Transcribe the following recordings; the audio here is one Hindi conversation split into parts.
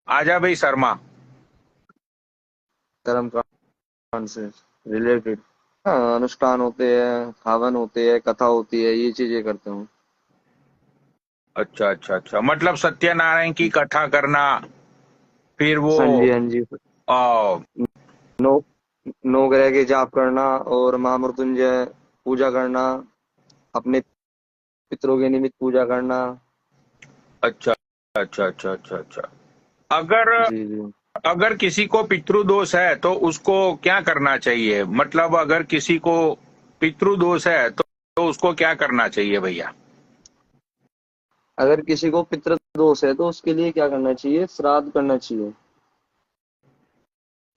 आजा भाई शर्मा। कर्म कांड से रिलेटेड। हाँ, अनुष्ठान होते हैं, हवन होते हैं, कथा होती है, ये चीजें करते हूँ। अच्छा अच्छा अच्छा, मतलब सत्यनारायण की कथा करना, फिर वो हाँ जी, हाँ जी। आ, नो नो ग्रह के जाप करना और महामृत्युंजय पूजा करना, अपने पितरों के निमित्त पूजा करना। अच्छा अच्छा अच्छा अच्छा अच्छा। अगर जी जी। अगर किसी को पितृदोष है तो उसको क्या करना चाहिए? मतलब अगर किसी को पितृदोष है तो उसको क्या करना चाहिए भैया? अगर किसी को पितृदोष है तो उसके लिए क्या करना चाहिए? श्राद्ध करना चाहिए।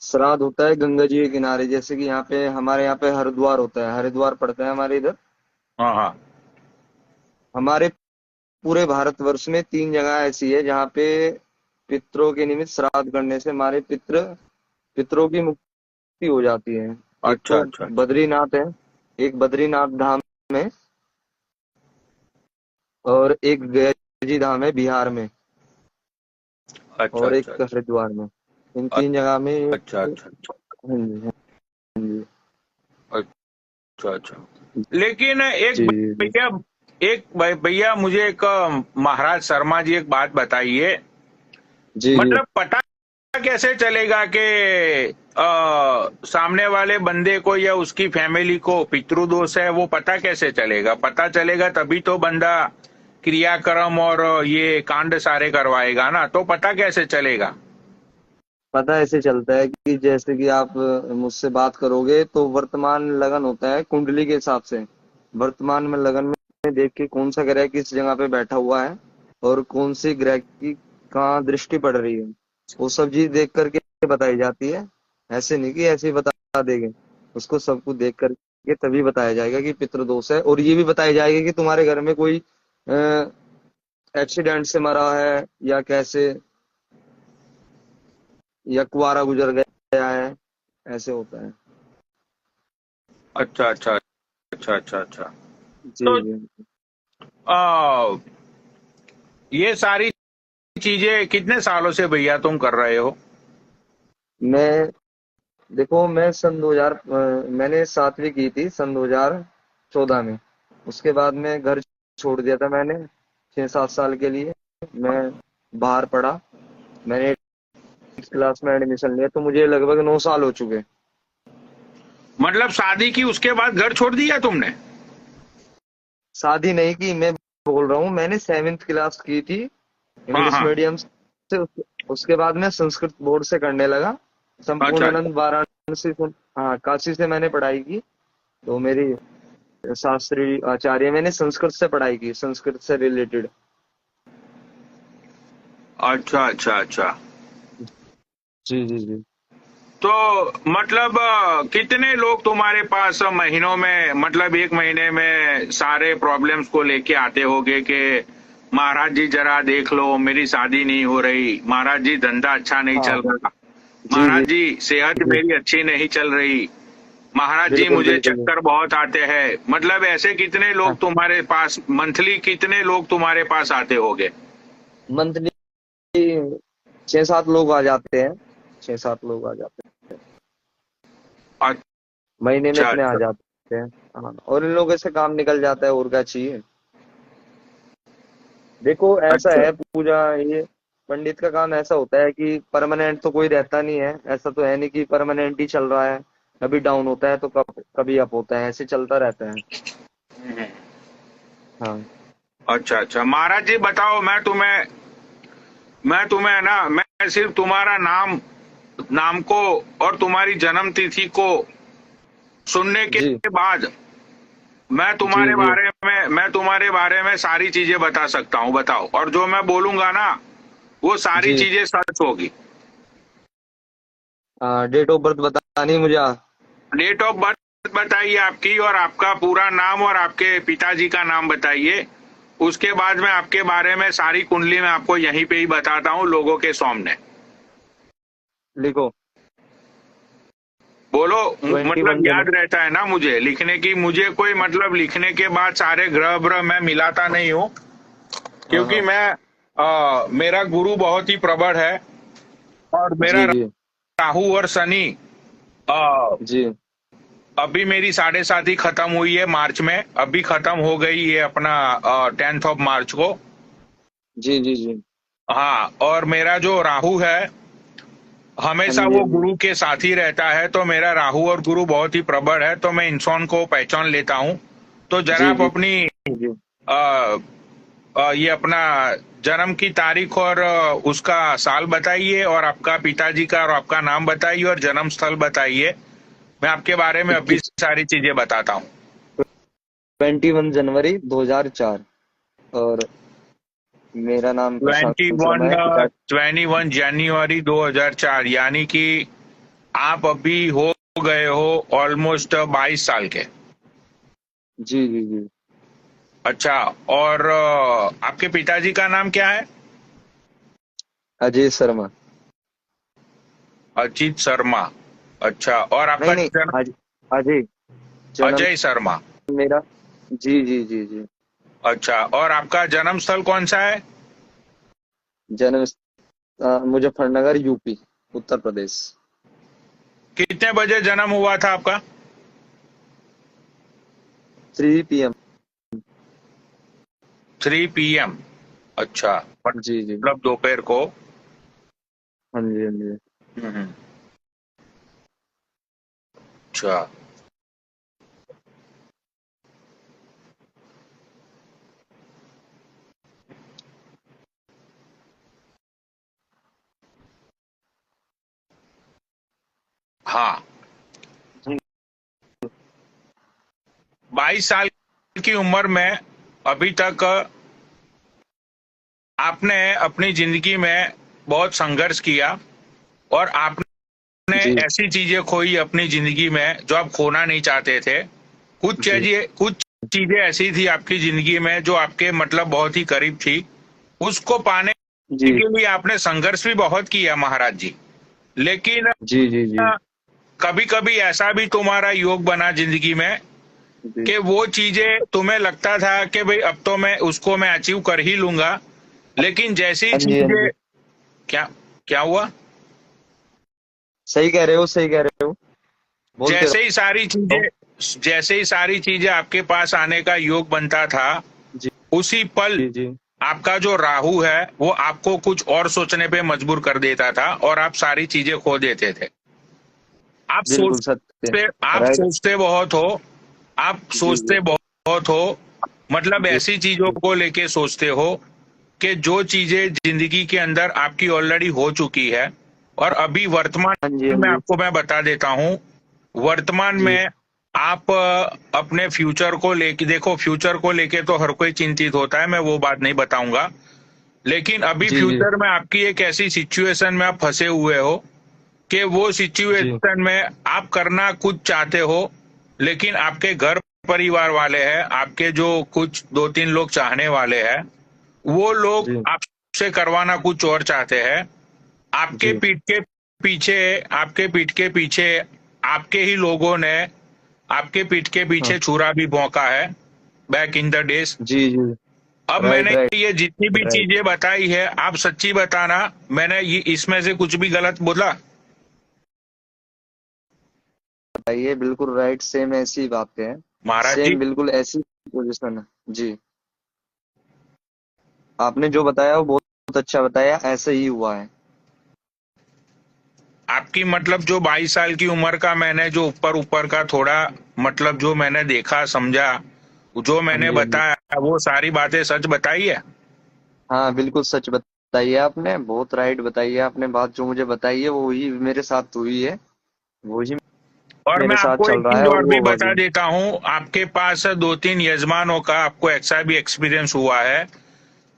श्राद्ध होता है गंगा जी के किनारे, जैसे कि यहाँ पे हमारे यहाँ पे हरिद्वार होता है, हरिद्वार पड़ता है हमारे इधर। हाँ हाँ। हमारे पूरे भारतवर्ष में 3 जगह ऐसी है जहाँ पे पितरों के निमित्त श्राद्ध करने से हमारे पितरों की मुक्ति हो जाती है। एक अच्छा तो अच्छा बद्रीनाथ है, एक बद्रीनाथ धाम में, और एक गया जी धाम है बिहार में, अच्छा और अच्छा एक हरिद्वार में। इन अच्छा 3 जगह में। अच्छा अच्छा अच्छा हाँ जी, हाँ जी। अच्छा अच्छा। लेकिन एक जी जी भैया, भैया मुझे एक महाराज शर्मा जी एक बात बताइए। जी जी। मतलब पता कैसे चलेगा कि सामने वाले बंदे को या उसकी फैमिली को पितृदोष है? वो पता कैसे चलेगा? पता चलेगा तभी तो बंदा क्रियाक्रम और ये कांड सारे करवाएगा ना, तो पता कैसे चलेगा? पता ऐसे चलता है कि जैसे कि आप मुझसे बात करोगे तो वर्तमान लगन होता है कुंडली के हिसाब से। वर्तमान में लगन में देख के कौन सा ग्रह किस जगह पे बैठा हुआ है और कौन सी ग्रह की कहाँ दृष्टि पड़ रही है, वो सब चीज देख करके बताई जाती है। ऐसे नहीं कि ऐसे ही बता देंगे, उसको सब कुछ देख करके तभी बताया जाएगा कि पितृदोष है। और ये भी बताया जाएगा कि तुम्हारे घर में कोई एक्सीडेंट से मरा है या कैसे, या कुआरा गुजर गया है, ऐसे होता है। अच्छा अच्छा अच्छा अच्छा अच्छा। जी तो जी। आ, ये सारी चीजें कितने सालों से भैया तुम कर रहे हो? मैं देखो, मैं सन 2000 मैंने 7वीं की थी सन 2014 में। उसके बाद में घर छोड़ दिया था मैंने 6-7 साल के लिए। मैं बाहर पढ़ा। मैंने 8th क्लास में एडमिशन लिया तो मुझे लगभग 9 साल हो चुके। मतलब शादी की उसके बाद घर छोड़ दिया तुमने? शादी नहीं की, मैं बोल रहा हूँ मैंने 7th क्लास की थी हाँ इंग्लिश हाँ। मीडियम से। उसके बाद मैं संस्कृत बोर्ड से करने लगा। अच्छा अच्छा संपूर्णानंद वाराणसी से, हाँ, काशी से मैंने पढ़ाई की। तो मेरी शास्त्री आचार्य, मैंने संस्कृत से पढ़ाई की, संस्कृत से रिलेटेड। अच्छा अच्छा अच्छा। जी जी जी। तो मतलब कितने लोग तुम्हारे पास महीनों में, मतलब एक महीने में सारे प्रॉब्लम्स को लेके आते होगे कि महाराज जी जरा देख लो मेरी शादी नहीं हो रही, महाराज जी धंधा अच्छा नहीं हाँ। चल रहा, जी महाराज जी जी सेहत जी। मेरी अच्छी नहीं चल रही, महाराज जी बिल्कुल मुझे बिल्कुल। चक्कर बहुत आते हैं। मतलब ऐसे कितने हाँ, लोग तुम्हारे पास मंथली, कितने लोग तुम्हारे पास आते होंगे? मंथली 6-7 लोग आ जाते हैं। 6-7 लोग आ जाते हैं, महीने में अच्छा इतने आ अच्छा जाते हैं। हाँ, और इन लोगों से काम निकल जाता है, और क्या चाहिए। देखो ऐसा अच्छा है पूजा, ये पंडित का काम ऐसा होता है कि परमानेंट तो कोई रहता नहीं है। ऐसा तो है नहीं कि परमानेंट ही चल रहा है। कभी डाउन होता है तो कभी अप होता है, ऐसे चलता रहता है। हाँ अच्छा अच्छा। महाराज जी बताओ, मैं तुम्हें ना, मैं सिर्फ तुम्हारा नाम नाम को और तुम्हारी जन्म तिथि को सुनने के जी बाद जी जी। मैं तुम्हारे बारे में सारी चीजें बता सकता हूँ। बताओ, और जो मैं बोलूंगा ना वो सारी जी। चीजें सच होगी। डेट ऑफ बर्थ बतानी है मुझे? डेट ऑफ बर्थ बताइए आपकी, और आपका पूरा नाम और आपके पिताजी का नाम बताइए। उसके बाद मैं आपके बारे में सारी कुंडली में आपको यहीं पे ही बताता हूँ लोगों के सामने। लिखो। बोलो। 21 मतलब याद जनवरी। रहता है ना मुझे लिखने की? मुझे कोई मतलब लिखने के बाद सारे ग्रह ब्रह मैं मिलाता नहीं हूँ, हाँ क्योंकि हाँ। मेरा गुरु बहुत ही प्रबल है। और मेरा जी जी राहु और शनि अ, जी अभी मेरी 7.5 खत्म हुई है मार्च में, अभी खत्म हो गई है अपना 10th ऑफ मार्च को। जी जी जी। हाँ, और मेरा जो राहु है हाँ हमेशा जी वो हाँ जी गुरु के साथ ही रहता है, तो मेरा राहु और गुरु बहुत ही प्रबल है, तो मैं इंसान को पहचान लेता हूँ। तो जरा जी आप जी अपनी जी। अ, ये अपना जन्म की तारीख और उसका साल बताइए, और आपका पिताजी का और आपका नाम बताइए, और जन्म स्थल बताइए। मैं आपके बारे में अभी 21 सारी चीजें बताता हूँ। 21 जनवरी 2004। और मेरा नाम ट्वेंटी प्रशांत वन शर्मा है, पिता। 21 जनवरी 2004, यानी कि आप अभी हो गए हो ऑलमोस्ट 22 साल के। जी जी जी। अच्छा, और आपके पिताजी का नाम क्या है? अजय शर्मा। अजीत शर्मा। अच्छा, और नहीं आपका नहीं, जन्म? अजय। जन्म अजय शर्मा। मेरा। जी जी जी जी। अच्छा, और आपका जन्म स्थल कौन सा है? जन्म मुजफ्फरनगर, यूपी, उत्तर प्रदेश। कितने बजे जन्म हुआ था आपका? 3 PM। 3 PM। अच्छा, जी जी। मतलब दोपहर को। हाँ जी हाँ जी। हम्म। अच्छा। हाँ, जी 22 साल की उम्र में अभी तक आपने अपनी जिंदगी में बहुत संघर्ष किया, और आपने जी ऐसी चीजें खोई अपनी जिंदगी में जो आप खोना नहीं चाहते थे। जी कुछ चीजें ऐसी थी आपकी जिंदगी में जो आपके मतलब बहुत ही करीब थी। उसको पाने जी के लिए आपने संघर्ष भी बहुत किया महाराज जी। लेकिन जी जी जी कभी कभी ऐसा भी तुम्हारा योग बना जिंदगी में जी। कि वो चीजें तुम्हें लगता था कि भाई अब तो मैं उसको मैं अचीव कर ही लूंगा, लेकिन जैसे ही हाँ जी हाँ चीजें, जी। क्या क्या हुआ? सही कह रहे हो, सही कह रहे हो। बोलते जैसे ही सारी रहो। चीजें जैसे ही सारी चीजें आपके पास आने का योग बनता था, जी उसी पल जी जी। आपका जो राहु है वो आपको कुछ और सोचने पे मजबूर कर देता था, और आप सारी चीजें खो देते थे। बिल्कुल सत्य। आप राइट। सोचते बहुत हो, आप जी जी सोचते बहुत हो, मतलब जी ऐसी चीजों को लेके सोचते हो कि जो चीजें जिंदगी के अंदर आपकी ऑलरेडी हो चुकी है। और अभी वर्तमान हाँ जी हाँ में जी आपको मैं बता देता हूँ, वर्तमान जी में आप अपने फ्यूचर को लेके देखो, फ्यूचर को लेके तो हर कोई चिंतित होता है, मैं वो बात नहीं बताऊंगा। लेकिन अभी जी जी फ्यूचर में आपकी एक ऐसी सिचुएशन में आप फंसे हुए हो कि वो जी। सिचुएशन में आप करना कुछ चाहते हो, लेकिन आपके घर परिवार वाले हैं, आपके जो कुछ 2-3 लोग चाहने वाले हैं, वो लोग जी आपसे करवाना कुछ और चाहते हैं। आपके जी। पीठ के पीछे आपके पीठ के पीछे आपके ही लोगों ने आपके पीठ के हाँ पीछे छुरा भी भोंका है, बैक इन द डेज। जी जी। अब राइट मैंने राइट ये जितनी भी राइट। चीजें बताई है, आप सच्ची बताना, मैंने ये इसमें से कुछ भी गलत बोला? बताइए, बिल्कुल राइट, सेम ऐसी बातें हैं। महाराज जी, सेम बिल्कुल ऐसी पोजीशन है जी। आपने जो बताया वो बहुत अच्छा बताया, ऐसे ही हुआ है। आपकी मतलब जो 22 साल की उम्र का मैंने जो ऊपर ऊपर का थोड़ा मतलब जो मैंने देखा समझा, जो हाँ मैंने जी हाँ जी। बताया, वो सारी बातें सच बताई है। हाँ बिल्कुल सच बताइए आपने, बहुत राइट बताइए आपने। बात जो मुझे बताई है वो ही मेरे साथ हुई है, वो ही और मैं मेरे साथ आपको चल एक रहा चीज है और और वो भी होगा बता भी। देता हूँ, आपके पास 2-3 यजमानों का आपको ऐसा भी एक्सपीरियंस हुआ है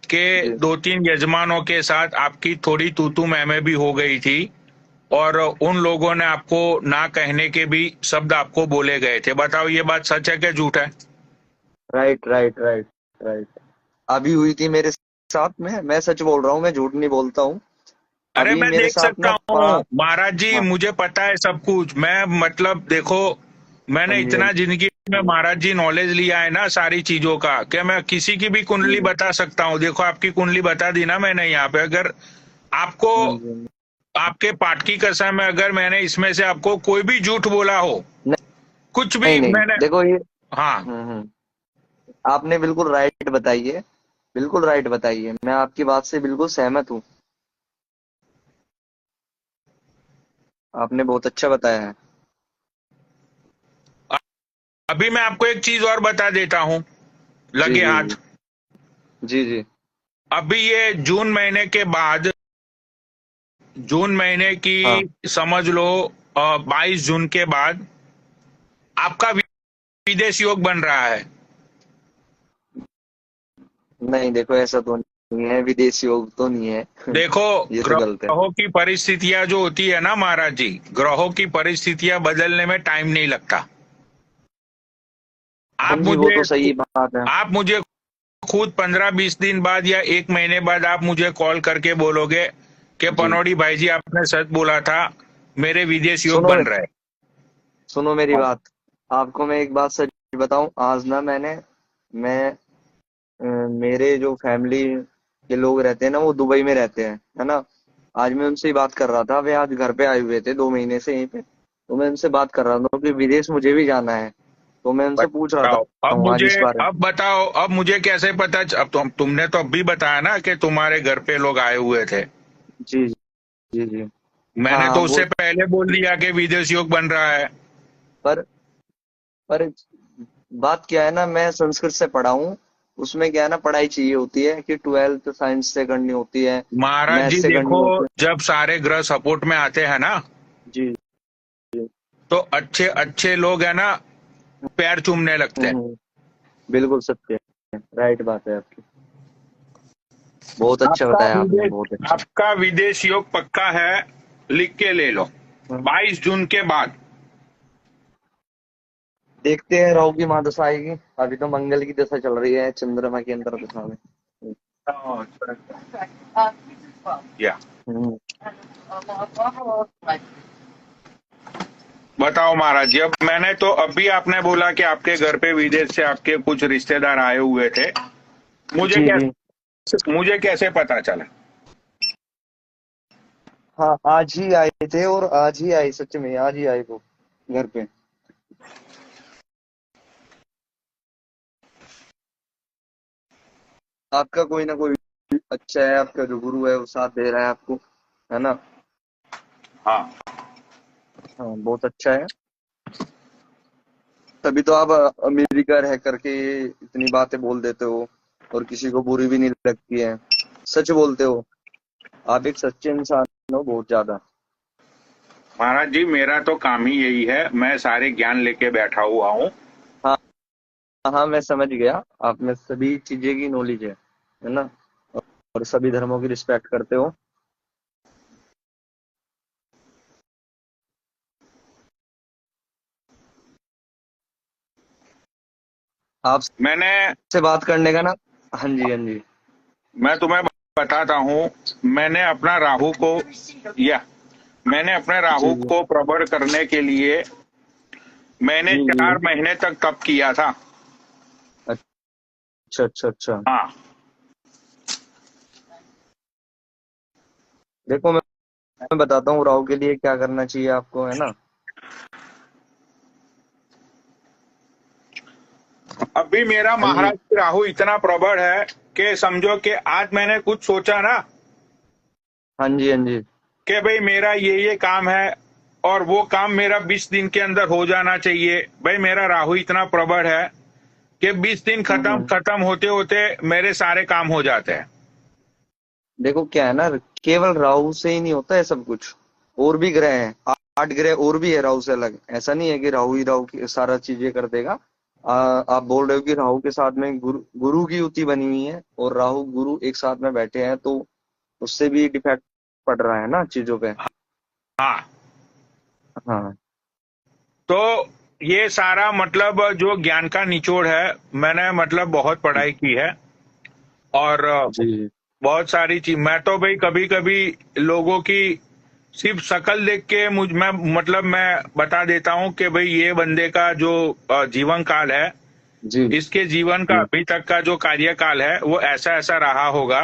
कि जी 2-3 यजमानों के साथ आपकी थोड़ी तू तू मैं भी हो गई थी, और उन लोगों ने आपको ना कहने के भी शब्द आपको बोले गए थे। बताओ ये बात सच है कि झूठ है? Right right right right. अभी हुई थी मेरे साथ में, मैं सच बोल रहा हूँ, मैं झूठ नहीं बोलता हूँ। अरे अभी मैं मेरे देख साथ सकता ना हूँ महाराज जी, हाँ मुझे पता है सब कुछ। मैं मतलब देखो, हाँ मैंने जी हाँ इतना जिंदगी में महाराज जी नॉलेज लिया है ना सारी चीजों का, कि मैं किसी की भी कुंडली जी बता सकता हूँ। देखो आपकी कुंडली बता दी ना मैंने यहाँ पे। अगर आपको हाँ जी हाँ जी आपके पाठ की कसम है, अगर मैंने इसमें से आपको कोई भी झूठ बोला हो, कुछ भी नहीं नहीं, मैंने। देखो ये। हाँ। आपने बिल्कुल राइट बताई है, बिल्कुल राइट बताई है, मैं आपकी बात से बिल्कुल सहमत हूँ। आपने बहुत अच्छा बताया है। अभी मैं आपको एक चीज और बता देता हूँ, जी लगे जी हाथ। जी जी। अभी ये जून महीने के बाद, जून महीने हाँ। की समझ लो 22 जून के बाद आपका विदेश योग बन रहा है। नहीं देखो, ऐसा तो नहीं है, विदेशी योग तो नहीं है। देखो, ये तो गलत है। ग्रहों की परिस्थितियां जो होती है ना महाराज जी, ग्रहों की परिस्थितियां बदलने में टाइम नहीं लगता। हाँ आप जी, वो मुझे तो सही बात है। आप मुझे खुद 15-20 दिन बाद या एक महीने बाद आप मुझे कॉल करके बोलोगे कि जी। पनौड़ी भाई जी आपने सच बोला था, मेरे विदेश योग सुनो, बन रहे सुनो मेरी हैं। बात। आपको मैं एक बात सच बताऊं, आज ना मैं मेरे जो फैमिली के लोग रहते हैं ना, वो दुबई में रहते हैं, है ना। आज मैं उनसे ही बात कर रहा था, वे आज घर पे आए हुए थे 2 महीने से यहीं पे। तो मैं उनसे बात कर रहा था कि विदेश मुझे भी जाना है। तो मैं उनसे पूछ रहा बताओ, था आज इस बारे में। अब बताओ, अब मुझे कैसे पता अब तुमने तो अभी बताया ना कि तुम्हारे घर पे लोग आए हुए थे। जी जी जी। मैंने हाँ तो वो। उससे पहले बोल दिया कि विदेश योग बन रहा है। पर पर बात क्या है ना, मैं संस्कृत से पढ़ा हूँ। उसमें क्या है ना, पढ़ाई चाहिए होती है कि 12th साइंस से करनी होती है, महाराज मैथ जी से करनी देखो, होती है। जब सारे ग्रह सपोर्ट में आते हैं ना, जी जी। तो अच्छे अच्छे लोग है ना पैर चूमने लगते हैं। हम्म, बिल्कुल सत्य है, राइट बात है आपकी। बहुत अच्छा बताया आपने, बहुत अच्छा। आपका विदेश योग पक्का है, लिख के ले लो। हाँ, 22 जून के बाद। देखते हैं राहु की महादशा आएगी। अभी तो मंगल की दशा चल रही है, चंद्रमा की अंतर दशा में। या हम्म। बताओ महाराज जी, अब मैंने तो अभी आपने बोला कि आपके घर पे विदेश से आपके कुछ रिश्तेदार आए हुए थे। जी जी। मुझे कैसे पता चला? हाँ, आज ही आए थे, और आज ही आए, सच में आज ही आए वो घर पे। आपका कोई ना कोई अच्छा है, आपका जो गुरु है वो साथ दे रहा है आपको, है ना। हाँ। हाँ, बहुत अच्छा है। तभी तो आप अमेरिका रह करके इतनी बातें बोल देते हो, और किसी को बुरी भी नहीं लगती है, सच बोलते हो। आप एक सच्चे इंसान हो, बहुत ज्यादा। महाराज जी मेरा तो काम ही यही है, मैं सारे ज्ञान लेके बैठा हुआ हूँ। हाँ हाँ, मैं समझ गया। आप में सभी चीजें की नॉलेज है ना, और सभी धर्मों की रिस्पेक्ट करते हो। आपसे मैंने बात करने का ना। हाँ जी हाँ जी। मैं तुम्हें बताता हूँ, मैंने अपना राहु को या मैंने अपने जी राहु जी को प्रबल करने के लिए मैंने जी जी। 4 महीने तक तप किया था। अच्छा अच्छा अच्छा। हाँ। देखो, मैं बताता हूँ राहु के लिए क्या करना चाहिए आपको, है ना। अभी मेरा हाँ जी महाराज की राहु इतना प्रबल है कि समझो कि आज मैंने कुछ सोचा ना हाँ जी हाँ जी। कि भाई मेरा ये काम है और वो काम मेरा 20 दिन के अंदर हो जाना चाहिए। भाई मेरा राहु इतना प्रबल है कि 20 दिन खत्म हम्म। खत्म होते होते मेरे सारे काम हो जाते हैं। देखो क्या है ना, केवल राहु से ही नहीं होता है सब कुछ, और भी ग्रह हैं, 8 ग्रह और भी है राहु से अलग। ऐसा नहीं है कि राहु ही राहु की सारा चीजें कर देगा। आप बोल रहे हो कि राहु के साथ में गुरु की युति बनी हुई है, और राहु गुरु एक साथ में बैठे हैं, तो उससे भी डिफेक्ट पड़ रहा है ना चीजों पे। हाँ। हाँ तो ये सारा मतलब जो ज्ञान का निचोड़ है, मैंने मतलब बहुत पढ़ाई की है। और जी बहुत सारी चीज मैं तो भाई कभी कभी लोगों की सिर्फ शक्ल देख के मैं मतलब मैं बता देता हूँ कि भाई ये बंदे का जो जीवन काल है, जी इसके जीवन का जी। अभी तक का जो कार्यकाल है वो ऐसा ऐसा रहा होगा।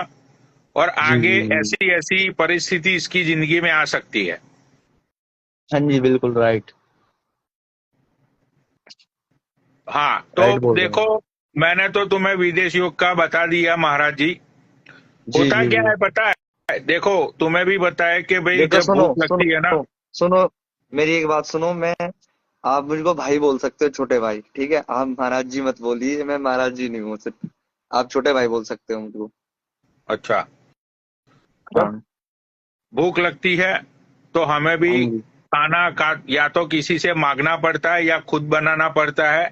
और जी आगे जी जी। ऐसी ऐसी परिस्थिति इसकी जिंदगी में आ सकती है। हाँ जी, बिल्कुल राइट। हाँ, राइट तो बोल रहे देखो, हैं। मैंने तो तुम्हें विदेश योग का बता दिया महाराज जी। जी होता जी क्या जी। है पता है, देखो तुम्हें भी बताया कि भाई देखो, जब सुनो भूख लगती है ना। सुनो सुनो, मेरी एक बात सुनो। मैं, आप मुझको भाई बोल सकते हो, छोटे भाई, ठीक है? आप महाराज जी मत बोलिए, मैं महाराज जी नहीं हूँ सिर्फ। आप छोटे भाई बोल सकते हो मुझको। अच्छा, तो हाँ। भूख लगती है तो हमें भी हाँ जी। खाना का या तो किसी से मांगना पड़ता है या खुद बनाना पड़ता है,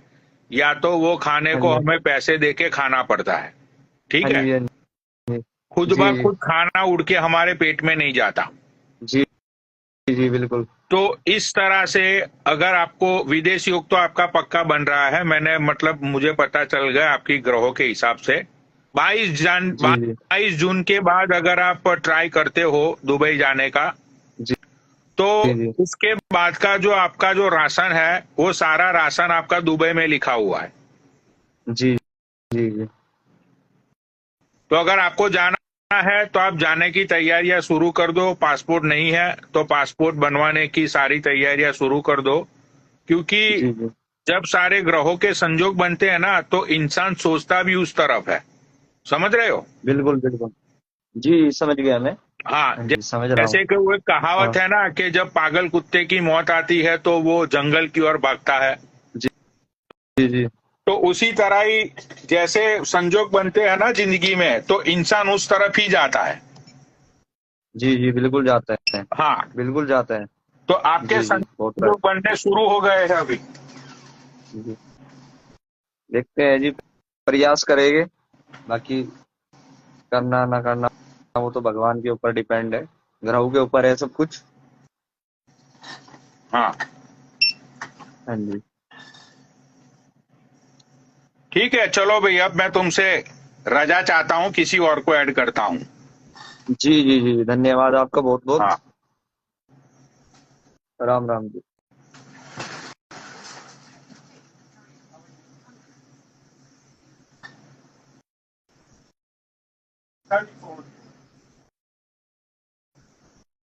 या तो वो खाने हाँ को जी। हमें पैसे देके खाना पड़ता है। ठीक हाँ है, जी। हाँ जी। खुद ब जी जी खुद खाना उड़ के हमारे पेट में नहीं जाता। जी जी, बिल्कुल। तो इस तरह से अगर आपको विदेश योग तो आपका पक्का बन रहा है, मैंने मतलब मुझे पता चल गया आपकी ग्रहों के हिसाब से। 22 जी जी 22 जून के बाद अगर आप ट्राई करते हो दुबई जाने का, जी तो जी जी उसके बाद का जो आपका जो राशन है वो सारा राशन आपका दुबई में लिखा हुआ है। जी जी जी। तो अगर आपको जाना है तो आप जाने की तैयारियां शुरू कर दो। पासपोर्ट नहीं है तो पासपोर्ट बनवाने की सारी तैयारियां शुरू कर दो, क्योंकि जी जी, जब सारे ग्रहों के संजोग बनते हैं ना तो इंसान सोचता भी उस तरफ है। समझ रहे हो? बिल्कुल बिल्कुल। जी, समझ गया मैं। हाँ, हाँ जी, समझ रहा हूँ। जैसे कि वो एक हाँ। कहावत है ना कि जब पागल कुत्ते की मौत आती है तो वो जंगल की ओर भागता है। जी जी जी तो उसी तरह ही जैसे संजोग बनते हैं ना जिंदगी में, तो इंसान उस तरफ ही जाता है। जी जी, बिल्कुल जाता है। हाँ, बिल्कुल जाता है। तो आपके जी जी, बहुत संजोग राइट। बनने शुरू हो गए हैं अभी। जी, देखते हैं जी, प्रयास करेंगे। बाकी करना ना करना, वो तो भगवान के ऊपर डिपेंड है, ग्रहों के ऊपर है सब कुछ। हाँ, हाँ जी। ठीक है, चलो भाई, अब मैं तुमसे रजा चाहता हूँ, किसी और को ऐड करता हूँ। जी जी जी, धन्यवाद आपका बहुत बहुत। हाँ। राम राम जी।